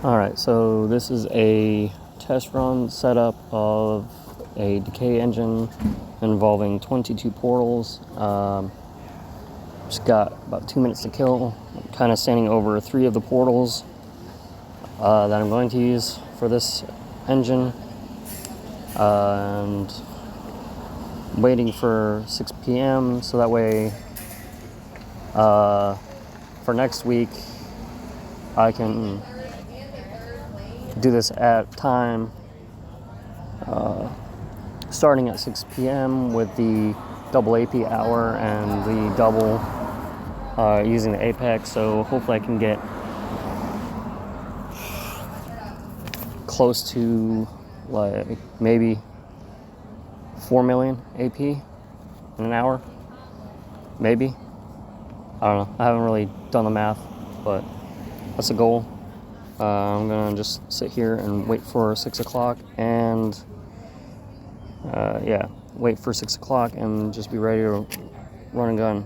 Alright, so this is a test run setup of a Decay engine involving 22 portals. Just got about 2 minutes to kill. I'm kind of standing over 3 of the portals that I'm going to use for this engine. And waiting for 6 p.m. so that way for next week I can do this at time starting at 6 p.m. with the double AP hour and the double using the Apex, so hopefully I can get close to like maybe 4 million AP in an hour, maybe. I don't know, I haven't really done the math, but that's the goal. I'm gonna just sit here and wait for 6 o'clock and wait for 6 o'clock and just be ready to run and gun.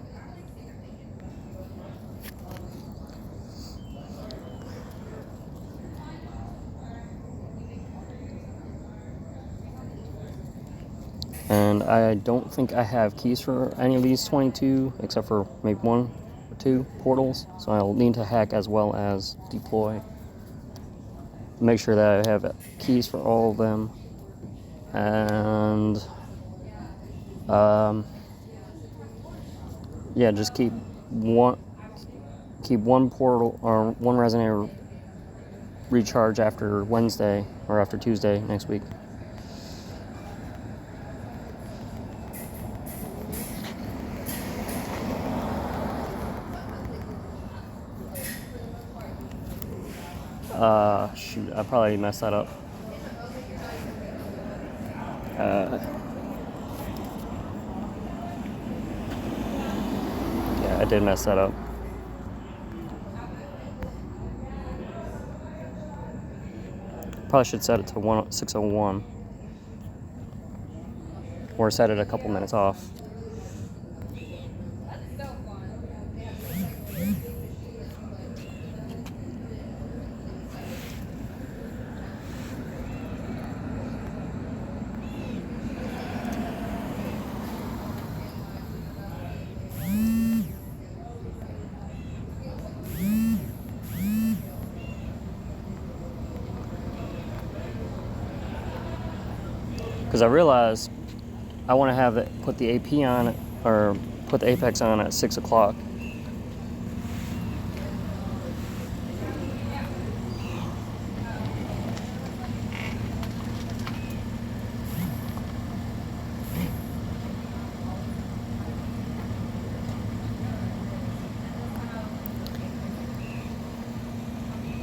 And I don't think I have keys for any of these 22 except for maybe 1 or 2 portals, so I'll need to hack as well as deploy. Make sure that I have keys for all of them, and just keep one portal or one resonator recharge after Wednesday or after Tuesday next week. Shoot, I probably messed that up. Yeah, I did mess that up. Probably should set it to 601 or set it a couple minutes off. Because I realized I want to have it, put the AP on, or put the Apex on at 6 o'clock.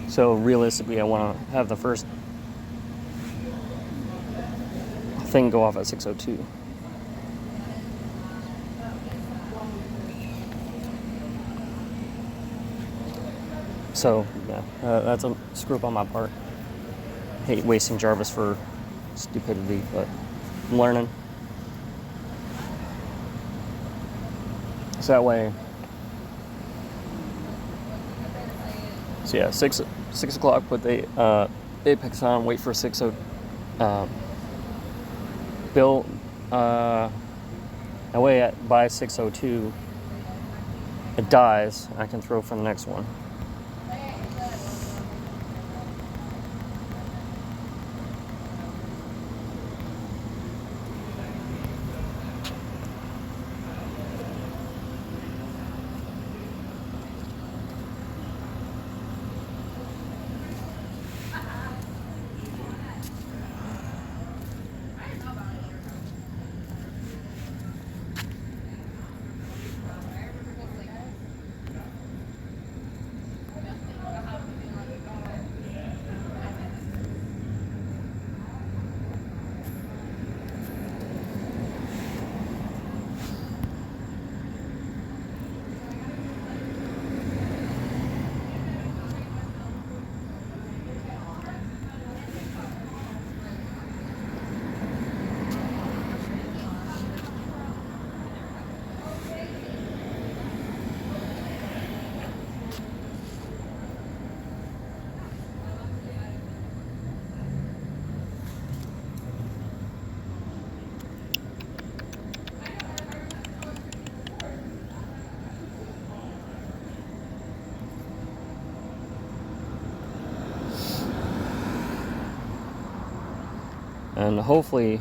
So realistically, I want to have the first thing go off at 6:02. So yeah, that's a screw up on my part. Hate wasting Jarvis for stupidity, but I'm learning. So that way. So yeah, 6 o'clock. Put the Apex on. Wait for 6:00. Build. That way, by 6:02, it dies. I can throw for the next one. And hopefully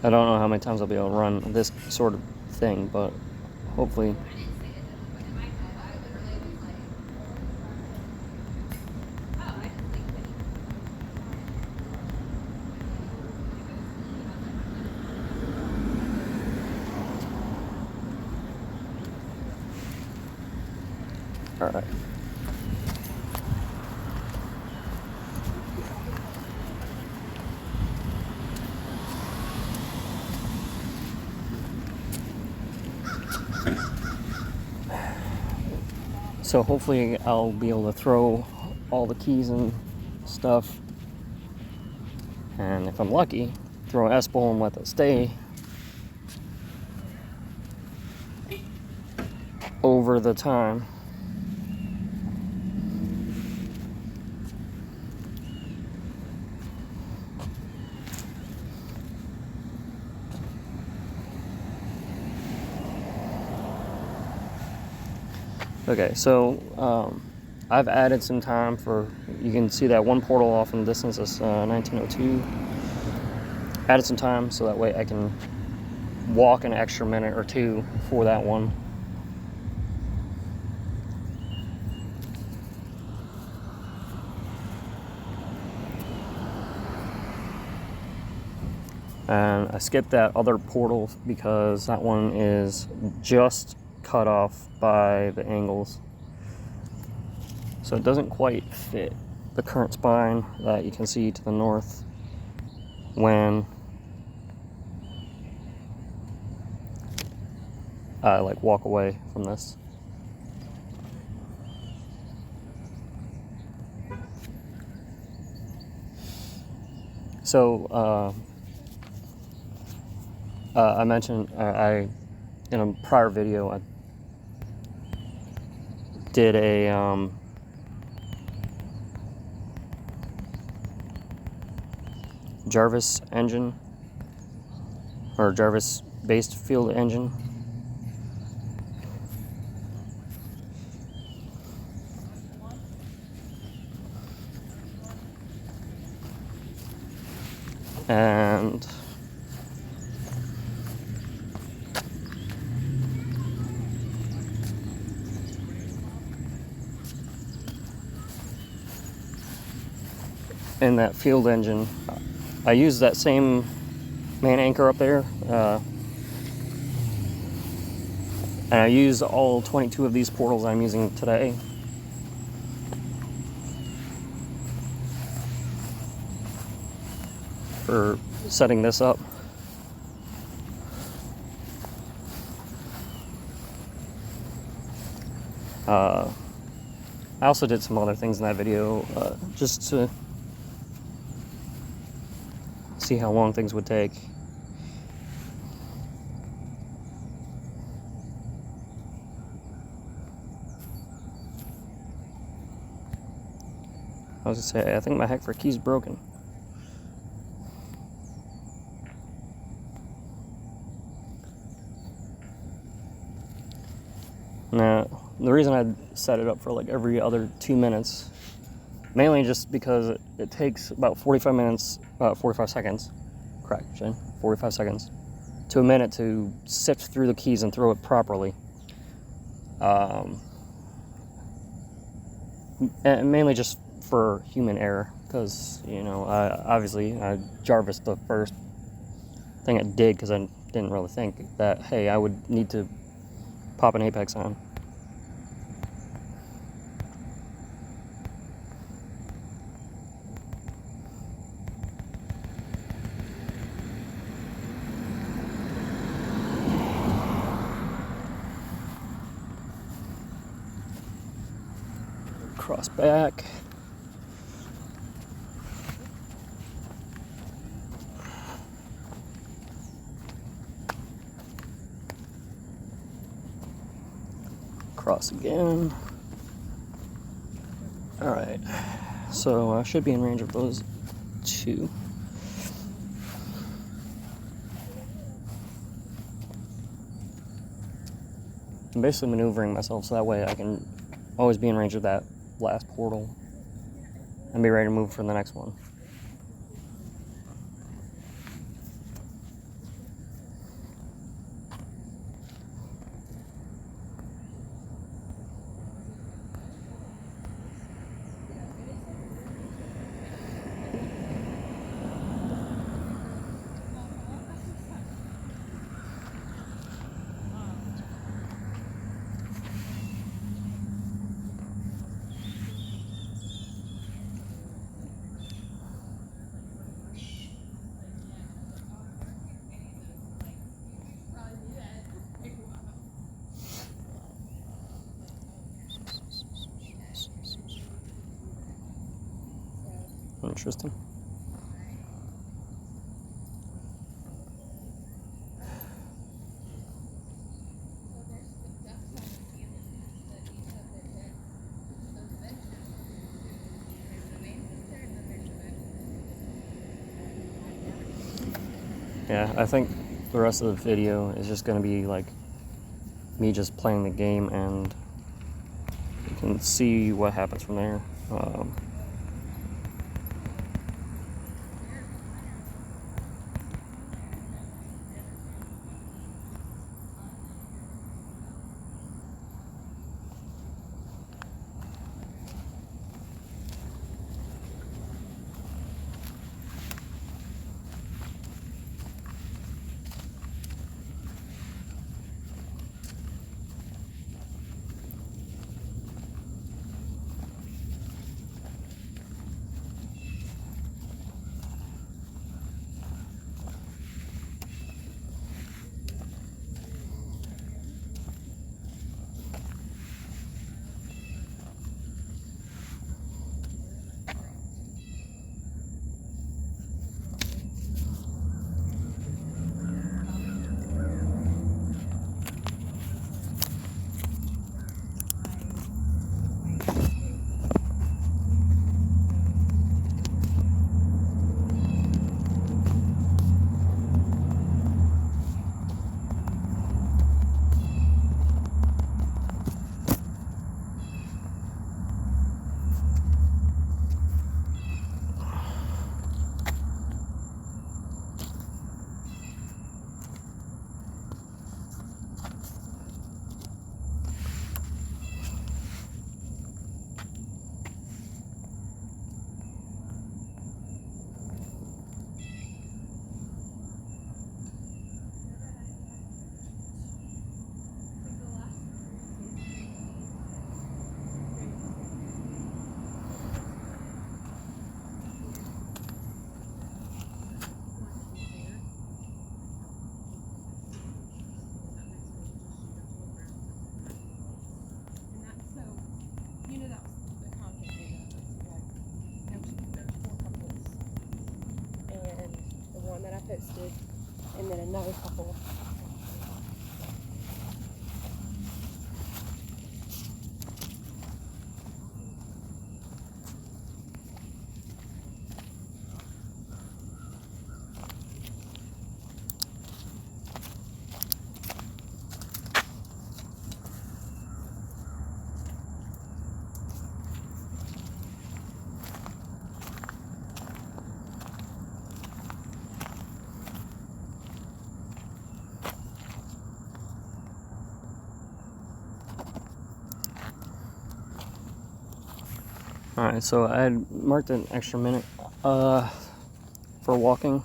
I don't know how many times I'll be able to run this sort of thing, but hopefully. All right. So hopefully I'll be able to throw all the keys and stuff, and if I'm lucky, throw an S-bowl and let it stay over the time. Okay, so I've added some time for, you can see that one portal off in the distance is 1902. Added some time so that way I can walk an extra minute or two for that one. And I skipped that other portal because that one is just cut off by the angles. So it doesn't quite fit the current spine that you can see to the north when I like walk away from this. So I mentioned in a prior video I did a Jarvis engine, or Jarvis based field engine. And in that field engine, I used that same main anchor up there, and I used all 22 of these portals I'm using today. For setting this up. I also did some other things in that video just to see how long things would take. I was gonna say, I think my heck for key's broken. Now, the reason I set it up for like every other 2 minutes, mainly just because it takes about 45 seconds, correct, Jen? 45 seconds to a minute to sift through the keys and throw it properly. And mainly just for human error, because, you know, obviously Jarvis the first thing I did, because I didn't really think that, hey, I would need to pop an apex on. Cross back. Cross again. Alright, so I should be in range of those two. I'm basically maneuvering myself so that way I can always be in range of that last portal and be ready to move for the next one. Interesting. Yeah, I think the rest of the video is just going to be like me just playing the game, and you can see what happens from there. That I posted, and then another couple. Alright, so I had marked an extra minute for walking.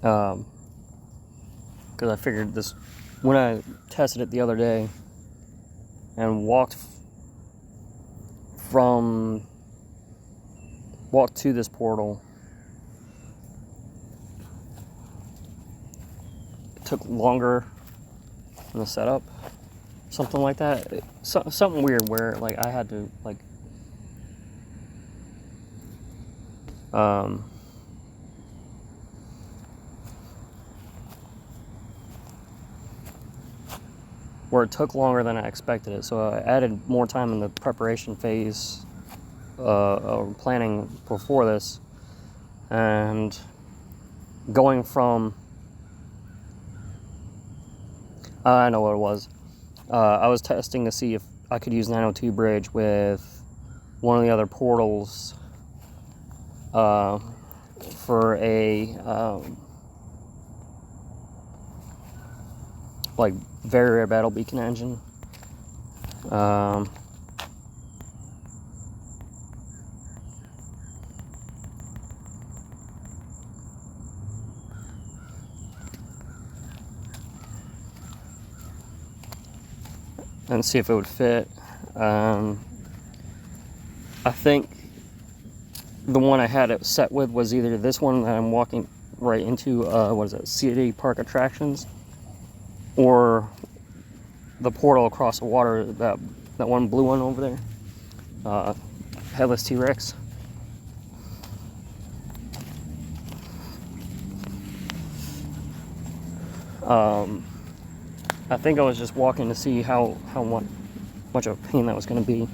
Because I figured this, when I tested it the other day and walked to this portal, it took longer in the setup. Something like that. Something weird where like I had to like where it took longer than I expected it. So I added more time in the preparation phase, planning before this, and going from, I know what it was. I was testing to see if I could use 902 bridge with one of the other portals for a like very rare battle beacon engine. And see if it would fit. I think the one I had it set with was either this one that I'm walking right into, what is it, City Park Attractions, or the portal across the water, that one blue one over there, Headless T-Rex. I think I was just walking to see how much of a pain that was going to be.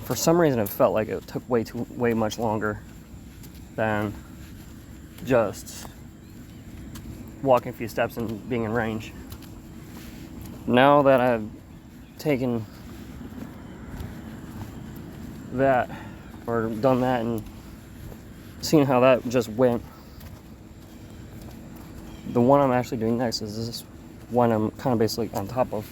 For some reason, it felt like it took way much longer than just walking a few steps and being in range. Now that I've taken that, or done that, and seen how that just went, the one I'm actually doing next is this one I'm kind of basically on top of.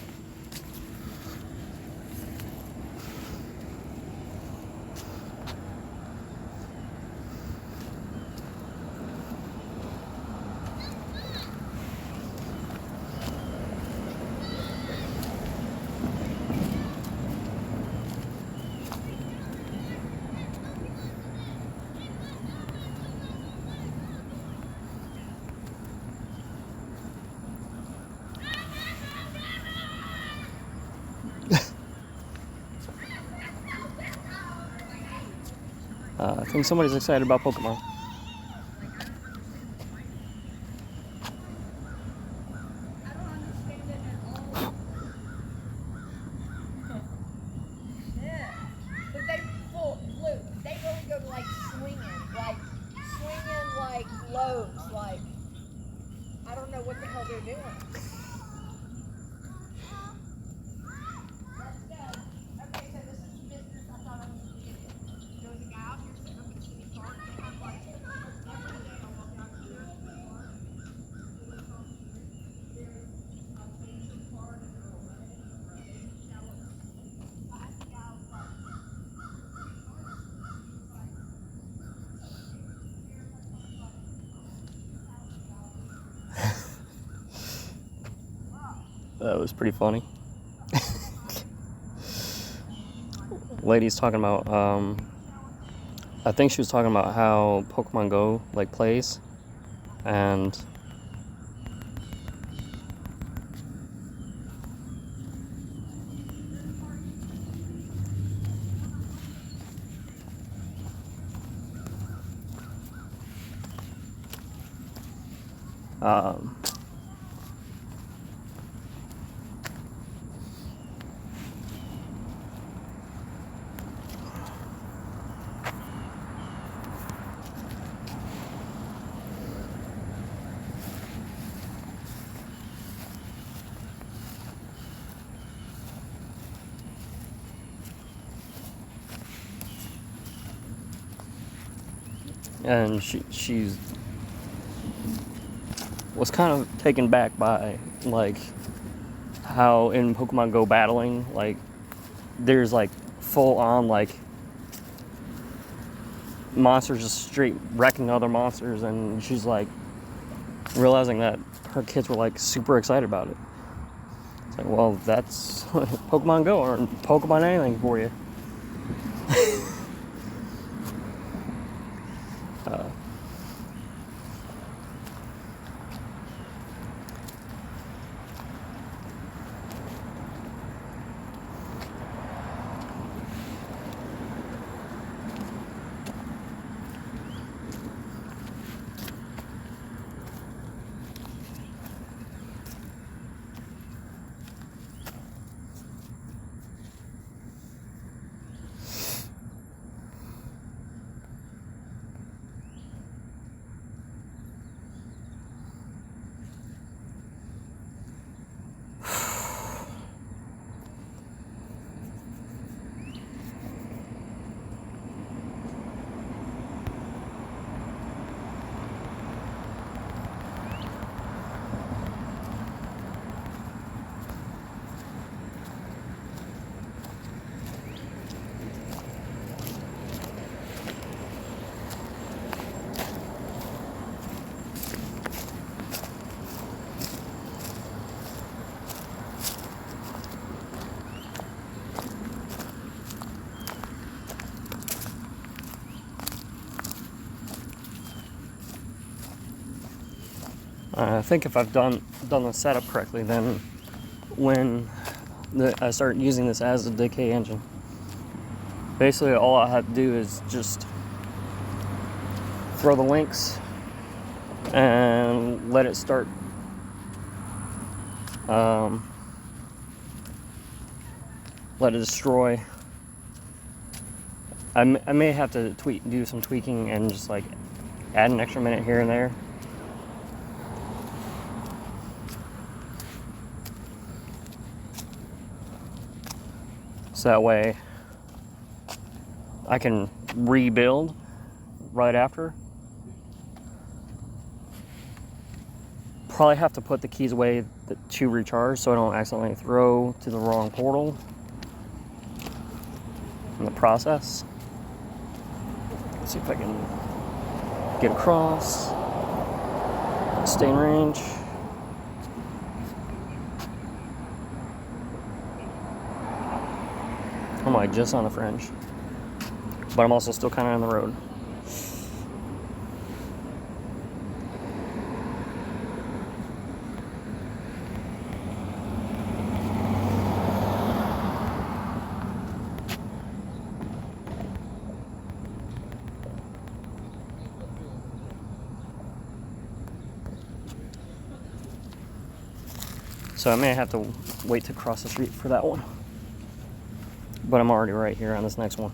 I think somebody's excited about Pokemon. They really go like swinging like lows, like I don't know what the hell they're doing. That was pretty funny. Lady's talking about, I think she was talking about how Pokemon Go like plays, and she's was kind of taken back by like how in Pokemon Go battling, like there's like full on like monsters just straight wrecking other monsters, and she's like realizing that her kids were like super excited about it. It's like, well, that's Pokemon Go or Pokemon anything for you. I think if I've done the setup correctly, then when I start using this as a Decay engine, basically all I have to do is just throw the links and let it start let it destroy. I may have to do some tweaking and just like add an extra minute here and there. So that way I can rebuild right after. Probably have to put the keys away to recharge so I don't accidentally throw to the wrong portal in the process. Let's see if I can get across, stay in range. I'm like just on the fringe, but I'm also still kind of on the road. So I may have to wait to cross the street for that one. But I'm already right here on this next one.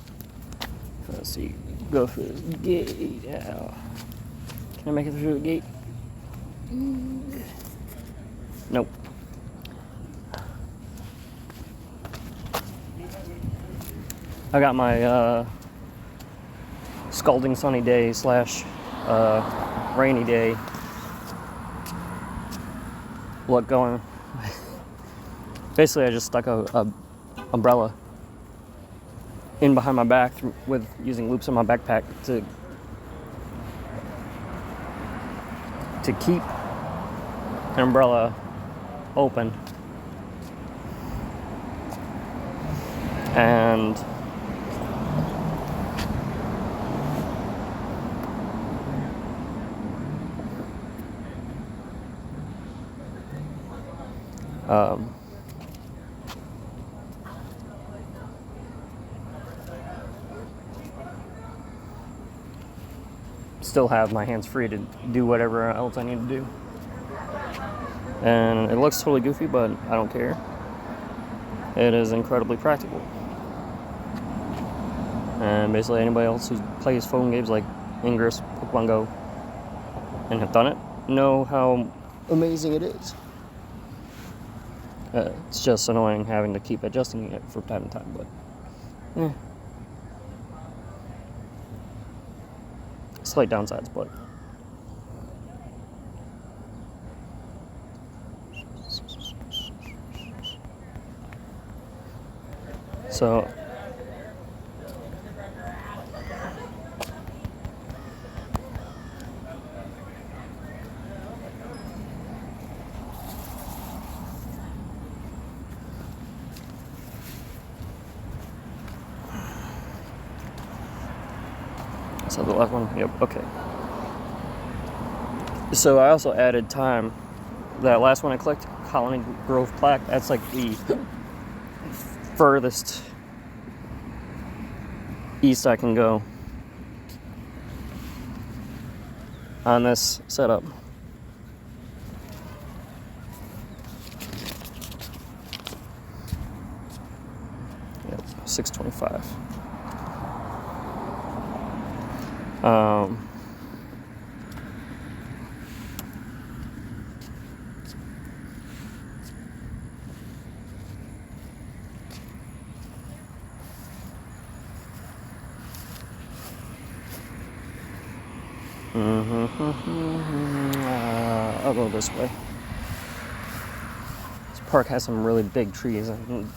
Let's see. Go through this gate. Yeah. Can I make it through the gate? Nope. I got my scalding sunny day / rainy day look going. Basically, I just stuck a umbrella in behind my back with using loops on my backpack to keep an umbrella open, and still have my hands free to do whatever else I need to do. And it looks totally goofy, but I don't care. It is incredibly practical. And basically anybody else who plays phone games like Ingress, Pokemon Go, and have done it, know how amazing it is. It's just annoying having to keep adjusting it from time to time, but slight downsides, but so the left one? Yep, okay. So I also added time. That last one I clicked, Colony Grove Plaque, that's like the furthest east I can go on this setup. Yep, 625. I'll go this way. This park has some really big trees, and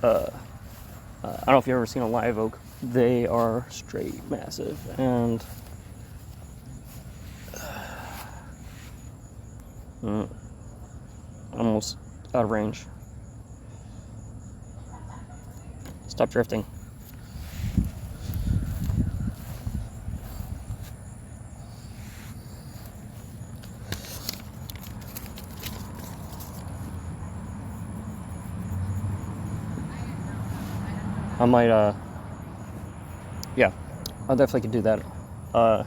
I don't know if you've ever seen a live oak. They are straight massive and almost out of range. Stop drifting. I might, yeah, I'll definitely could do that.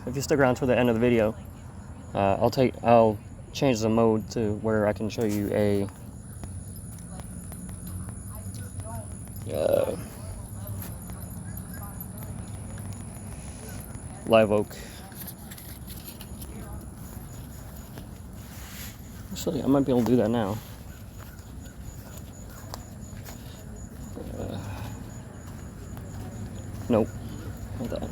If you stick around to the end of the video, I'll change the mode to where I can show you a live oak. Actually, I might be able to do that now. Nope, not that.